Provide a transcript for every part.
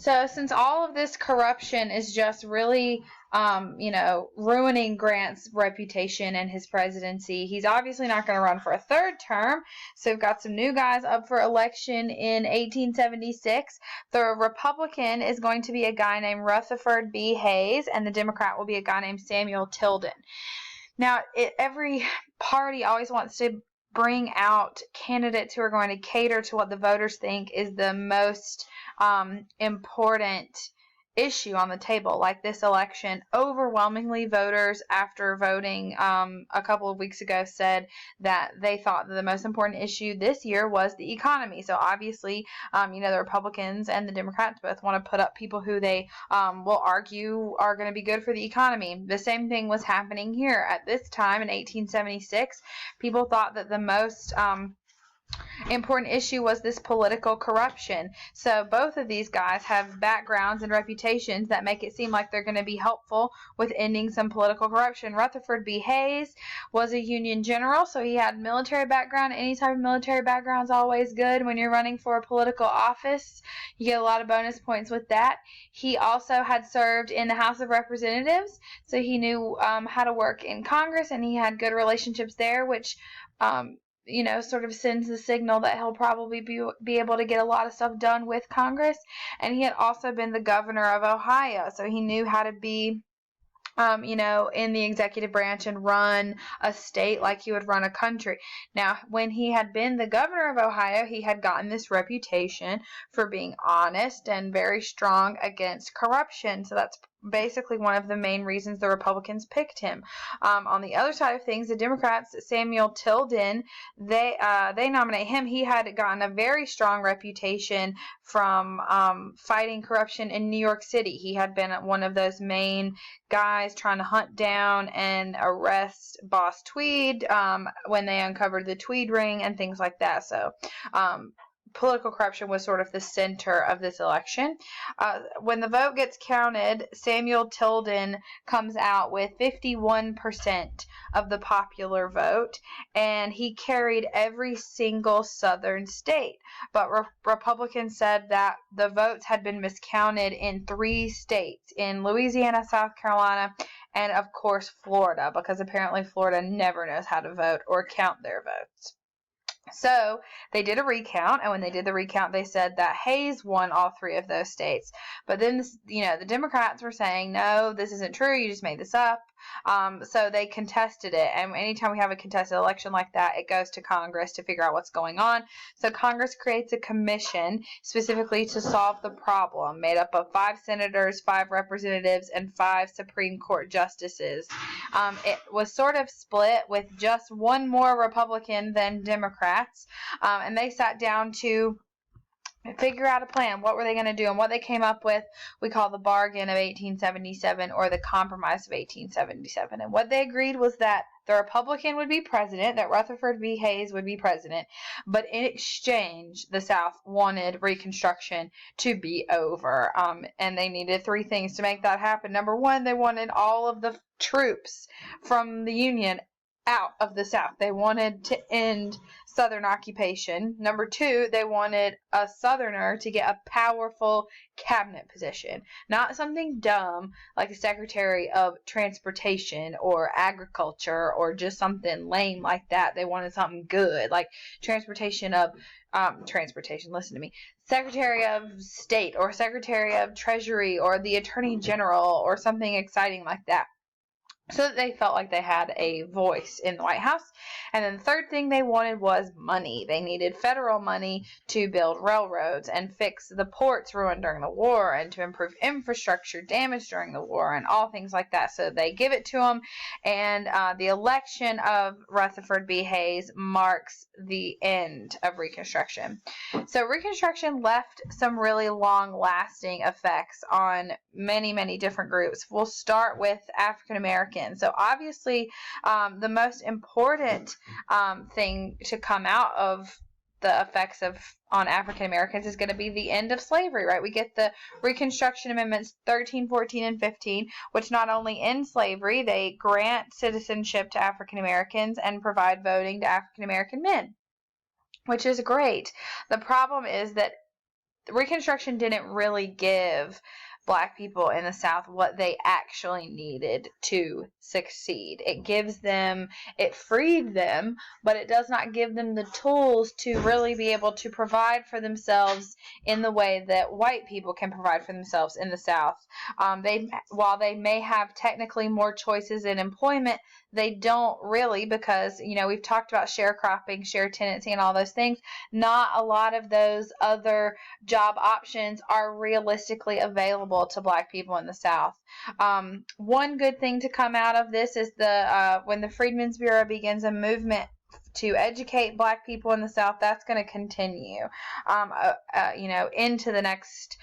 So since all of this corruption is just really, ruining Grant's reputation and his presidency, he's obviously not going to run for a third term. So we've got some new guys up for election in 1876. The Republican is going to be a guy named Rutherford B. Hayes, and the Democrat will be a guy named Samuel Tilden. Now, every party always wants to bring out candidates who are going to cater to what the voters think is the most important issue on the table. Like this election, overwhelmingly voters, after voting a couple of weeks ago, said that they thought that the most important issue this year was the economy. So obviously, the Republicans and the Democrats both want to put up people who they will argue are going to be good for the economy. The same thing was happening here at this time in 1876. People thought that the most important issue was this political corruption. So both of these guys have backgrounds and reputations that make it seem like they're going to be helpful with ending some political corruption. Rutherford B. Hayes was a Union general, so he had military background. Any type of military background is always good when you're running for a political office. You get a lot of bonus points with that. He also had served in the House of Representatives, so he knew how to work in Congress, and he had good relationships there, which sort of sends the signal that he'll probably be able to get a lot of stuff done with Congress. And he had also been the governor of Ohio, so he knew how to be in the executive branch and run a state like he would run a country. Now, when he had been the governor of Ohio, he had gotten this reputation for being honest and very strong against corruption. So that's basically one of the main reasons the Republicans picked him. On the other side of things, the Democrats, Samuel Tilden, they nominate him. He had gotten a very strong reputation from fighting corruption in New York City. He had been one of those main guys trying to hunt down and arrest Boss Tweed when they uncovered the Tweed ring and things like that. So political corruption was sort of the center of this election. When the vote gets counted, Samuel Tilden comes out with 51% of the popular vote, and he carried every single southern state. But Republicans said that the votes had been miscounted in 3 states, in Louisiana, South Carolina, and of course Florida, because apparently Florida never knows how to vote or count their votes. So they did a recount, and when they did the recount, they said that Hayes won all 3 of those states. But then, the Democrats were saying, no, this isn't true. You just made this up. So they contested it. And anytime we have a contested election like that, it goes to Congress to figure out what's going on. So Congress creates a commission specifically to solve the problem, made up of 5 senators, 5 representatives, and 5 Supreme Court justices. It was sort of split with just one more Republican than Democrats. And they sat down to figure out a plan. What were they going to do? And what they came up with, we call the bargain of 1877 or the compromise of 1877. And what they agreed was that the Republican would be president, that Rutherford B. Hayes would be president, but in exchange, the South wanted Reconstruction to be over. And they needed 3 things to make that happen. Number 1, they wanted all of the troops from the Union out of the South. They wanted to end Southern occupation. Number 2, they wanted a Southerner to get a powerful cabinet position. Not something dumb like a Secretary of Transportation or Agriculture or just something lame like that. They wanted something good, like Secretary of State or Secretary of Treasury or the Attorney General or something exciting like that, so that they felt like they had a voice in the White House. And then the third thing they wanted was money. They needed federal money to build railroads and fix the ports ruined during the war and to improve infrastructure damaged during the war and all things like that. So they give it to them, and the election of Rutherford B. Hayes marks the end of Reconstruction. So Reconstruction left some really long-lasting effects on many, many different groups. We'll start with African Americans. So obviously, the most important thing to come out of the effects on African Americans is going to be the end of slavery, right? We get the Reconstruction Amendments 13, 14, and 15, which not only end slavery, they grant citizenship to African Americans and provide voting to African American men, which is great. The problem is that Reconstruction didn't really give Black people in the South what they actually needed to succeed. It freed them, but it does not give them the tools to really be able to provide for themselves in the way that white people can provide for themselves in the South. While they may have technically more choices in employment, they don't really, because, we've talked about sharecropping, share tenancy, and all those things. Not a lot of those other job options are realistically available to Black people in the South. One good thing to come out of this is when the Freedmen's Bureau begins a movement to educate Black people in the South, that's going to continue, into the next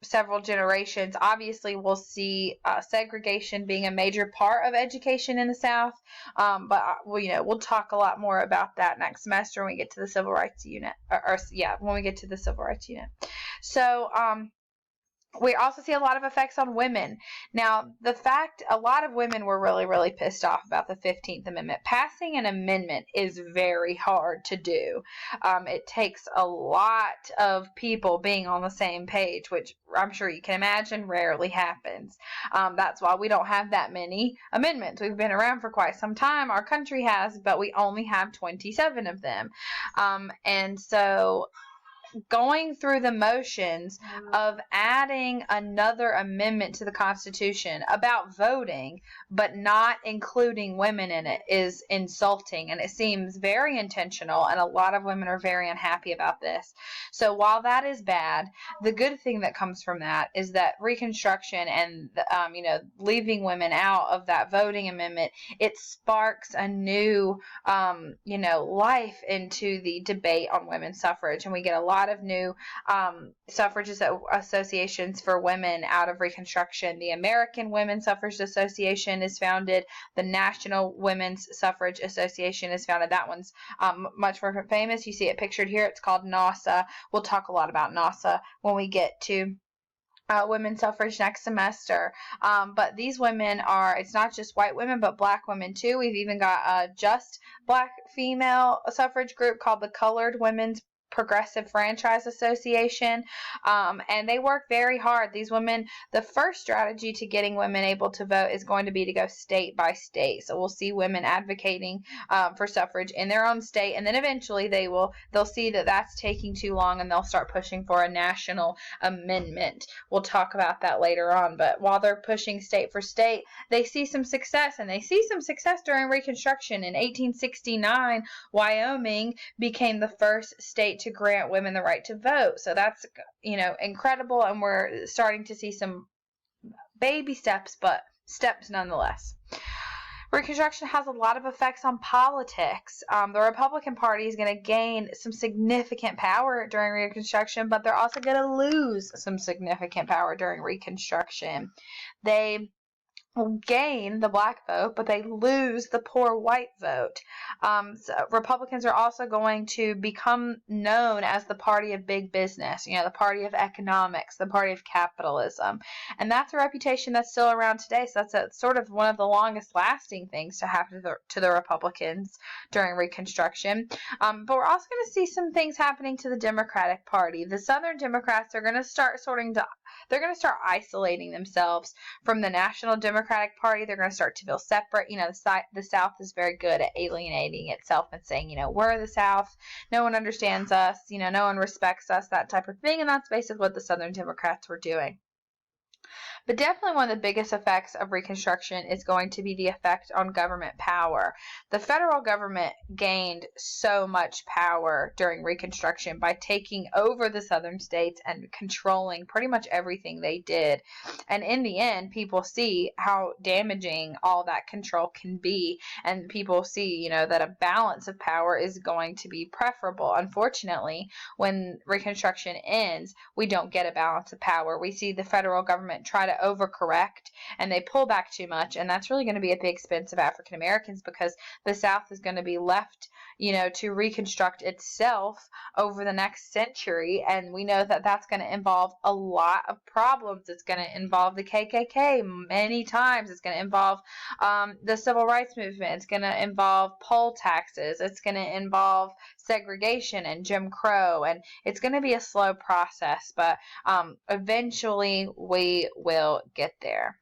several generations. Obviously, we'll see segregation being a major part of education in the South, but we'll talk a lot more about that next semester when we get to the Civil Rights Unit, when we get to the Civil Rights Unit. So, we also see a lot of effects on women. Now, a lot of women were really, really pissed off about the 15th Amendment. Passing an amendment is very hard to do. It takes a lot of people being on the same page, which I'm sure you can imagine rarely happens. That's why we don't have that many amendments. We've been around for quite some time. Our country has, but we only have 27 of them. And so going through the motions of adding another amendment to the Constitution about voting, but not including women in it, is insulting, and it seems very intentional, and a lot of women are very unhappy about this. So while that is bad, the good thing that comes from that is that Reconstruction and leaving women out of that voting amendment, it sparks a new life into the debate on women's suffrage, and we get a lot of new suffrage associations for women out of Reconstruction. The American Women's Suffrage Association is founded. The National Women's Suffrage Association is founded. That one's much more famous. You see it pictured here. It's called NASA. We'll talk a lot about NASA when we get to women's suffrage next semester. But these women it's not just white women, but Black women too. We've even got a just Black female suffrage group called the Colored Women's Progressive Franchise Association, and they work very hard. These women, the first strategy to getting women able to vote is going to be to go state by state. So we'll see women advocating for suffrage in their own state, and then eventually they'll see that that's taking too long, and they'll start pushing for a national amendment. We'll talk about that later on, but while they're pushing state for state, they see some success, and they see some success during Reconstruction. In 1869, Wyoming became the first state to grant women the right to vote. So that's, incredible, and we're starting to see some baby steps, but steps nonetheless. Reconstruction has a lot of effects on politics. The Republican Party is going to gain some significant power during Reconstruction, but they're also going to lose some significant power during Reconstruction. They gain the Black vote, but they lose the poor white vote. So Republicans are also going to become known as the party of big business, the party of economics, the party of capitalism. And that's a reputation that's still around today. So that's sort of one of the longest lasting things to happen to the Republicans during Reconstruction. But we're also going to see some things happening to the Democratic Party. The Southern Democrats are going to start they're going to start isolating themselves from the National Democratic Party. They're going to start to feel separate. The South is very good at alienating itself and saying, we're the South. No one understands us. No one respects us, that type of thing. And that's basically what the Southern Democrats were doing. But definitely one of the biggest effects of Reconstruction is going to be the effect on government power. The federal government gained so much power during Reconstruction by taking over the southern states and controlling pretty much everything they did. And in the end, people see how damaging all that control can be, and people see, that a balance of power is going to be preferable. Unfortunately, when Reconstruction ends, we don't get a balance of power. We see the federal government try to overcorrect, and they pull back too much, and that's really going to be at the expense of African Americans, because the South is going to be left, to reconstruct itself over the next century, and we know that that's going to involve a lot of problems. It's going to involve the KKK many times. It's going to involve the Civil Rights Movement. It's going to involve poll taxes. It's going to involve segregation and Jim Crow, and it's going to be a slow process, but eventually we will get there.